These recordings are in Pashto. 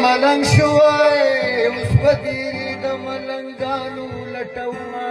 ملنګ شوای اوس په دیرې د ملنګانو لټومه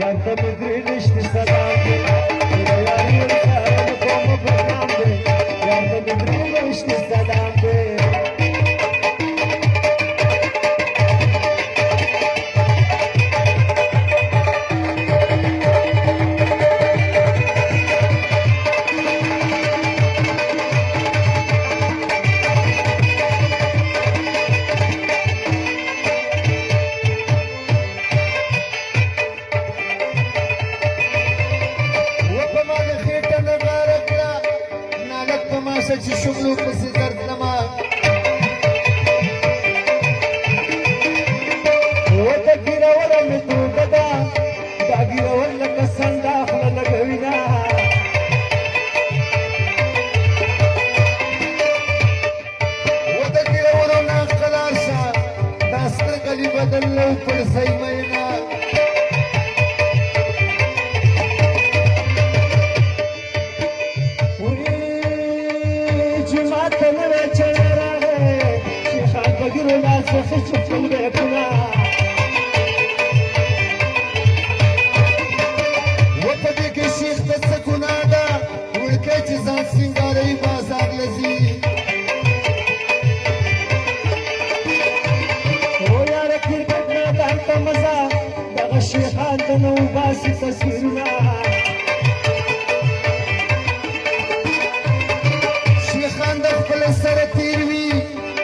Yardım edin işte sana. کله چې شملو پسې درتلمه ورته ګیروله مې توبه ده دا ګیرول لکه سنډه خوله لګوینه ورته ګیرولو نه قلار شه دا سترګه دې بدل لو پړسۍ میینه وپدې کې شیخ ته څه ګناه ده وړکۍ چې ځان سینګاروي بازار له ځي او یاره کرکټ میدان ته مزه دغه شیخان ته نه وباسي تصویرونه شیخان د خپل سره تیر وي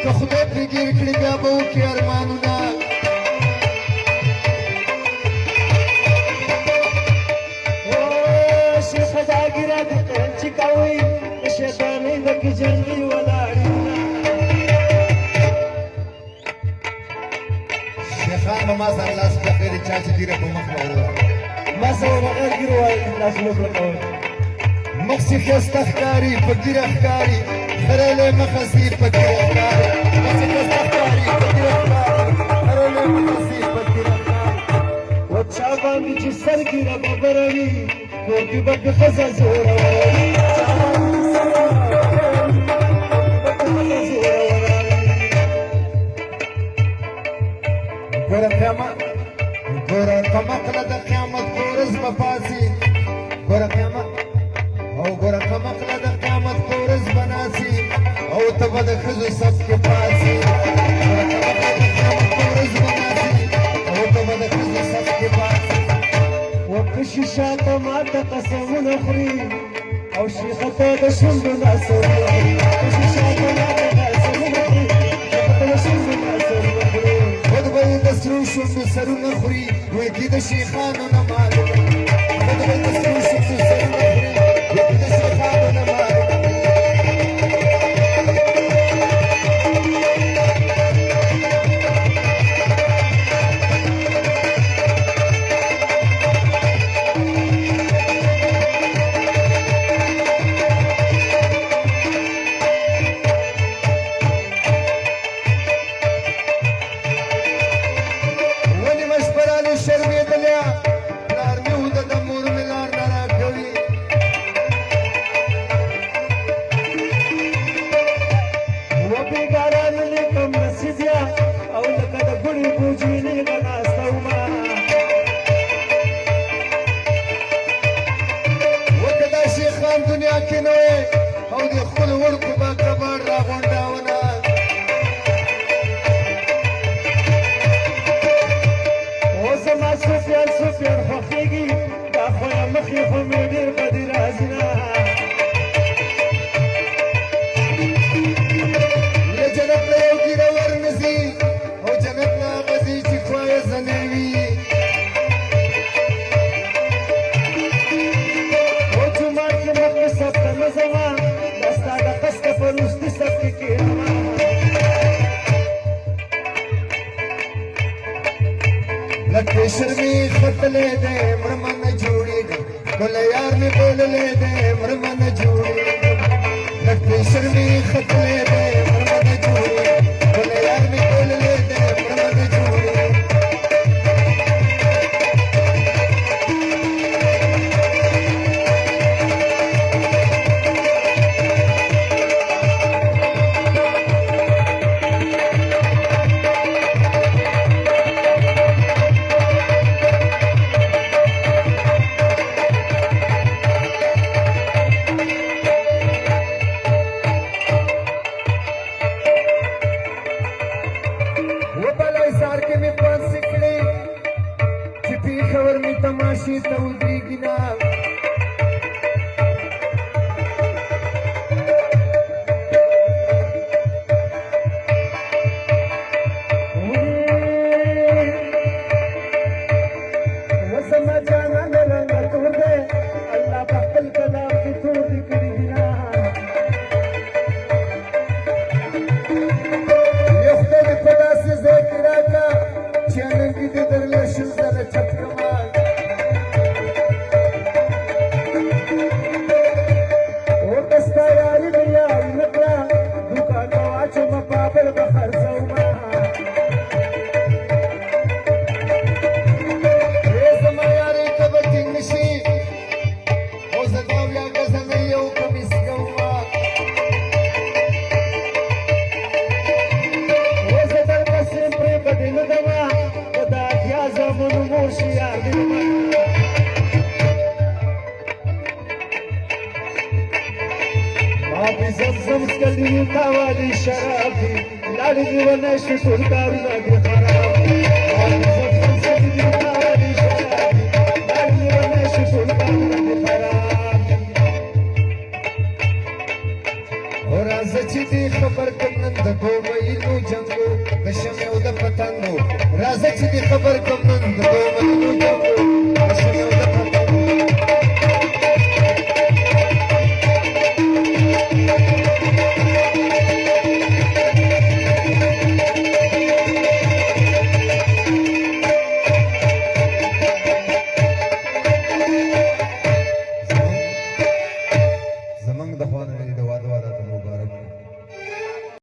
که خدای پرې ګیر کړي بیا به وکړي ارمانونه شیخه دا ګیره د چې کوي د شیطانۍ د کې جنګي ولاړونه شیخان به ما سره لاس پکې د چا چې ګیره په مخ وړله ما سره بغیر ګیره وایي لاس نه پرکول مخ چې ښایسته ښکاري په ګیره ښکاري خریلی مخه سي په ګیره ښکاري مخ چې ښایسته ښکاري په ګیره ښکاري خریلی مخه سي په ګیره ښکاري و چا باندې چې سر ګیره ببره وي کور کې به د ښځه زوره وي ګوره قیامت ګوره په مقله د قیامت په ورځ به پاڅي ګوره قیامت او ګوره په مقله د قیامت په ورځ به ناڅي او ته به د ښځو صف کې پاڅي ګوره په مقله د قیامت په ورځ به ناڅي او ته به د ښځو صف کې پاڅي و شیشه ته ماته قسمونه خوري او شیخه ته د شونډو ناسونه خوري شیشه ته ماته قسمونه خوري شیخه ته د شونډو ناسونه خوري خود به یې د سرو شونډو سرونه خوري ویګي د شیخانو نه معلوم خود به یې د سرو شونډو سرونه خوري ویګي د شیخانو نه معلوم دنیا کې نه او د خپل ورکو با کباړ راغونډاونه او زما سفیان خوښېږي دا خو یې مخې خو مې ډېر بدې راځي نه له جنت نه یو ګیره ورنځي او جنت نه هغه ځي چې خوا یې زنې وي لکه شرمې ختلې دې مړمه نه جوړېږم ګل یار مې بوللې دې مړمه نه جوړېږم لکه شرمې ختلې دې مړمه نه جوړېږم ګل یار مې بوللې دې مړمه نه جوړېږم یو کمیس کوما وزه در پسې پرې بدې نه دمه که د اتیا زامنو مور شي یار دې ومه ما پې زمزم څکلي وي تاوالي شراب دي لاړې دې ونه شو ټول کارونه دې خراب دي ما پې زمزم څکلي وي تاوالي شراب دي لاړې دې ونه شو ټول کارونه دې خراب دي او راځه چې دې خبر کړم نن د دومینو جنګو د شمع او د پتنګو راځه چې دې خبر کړم نن د دومینو جنګو د شمع او د پتنګو زمونږ د خوا نه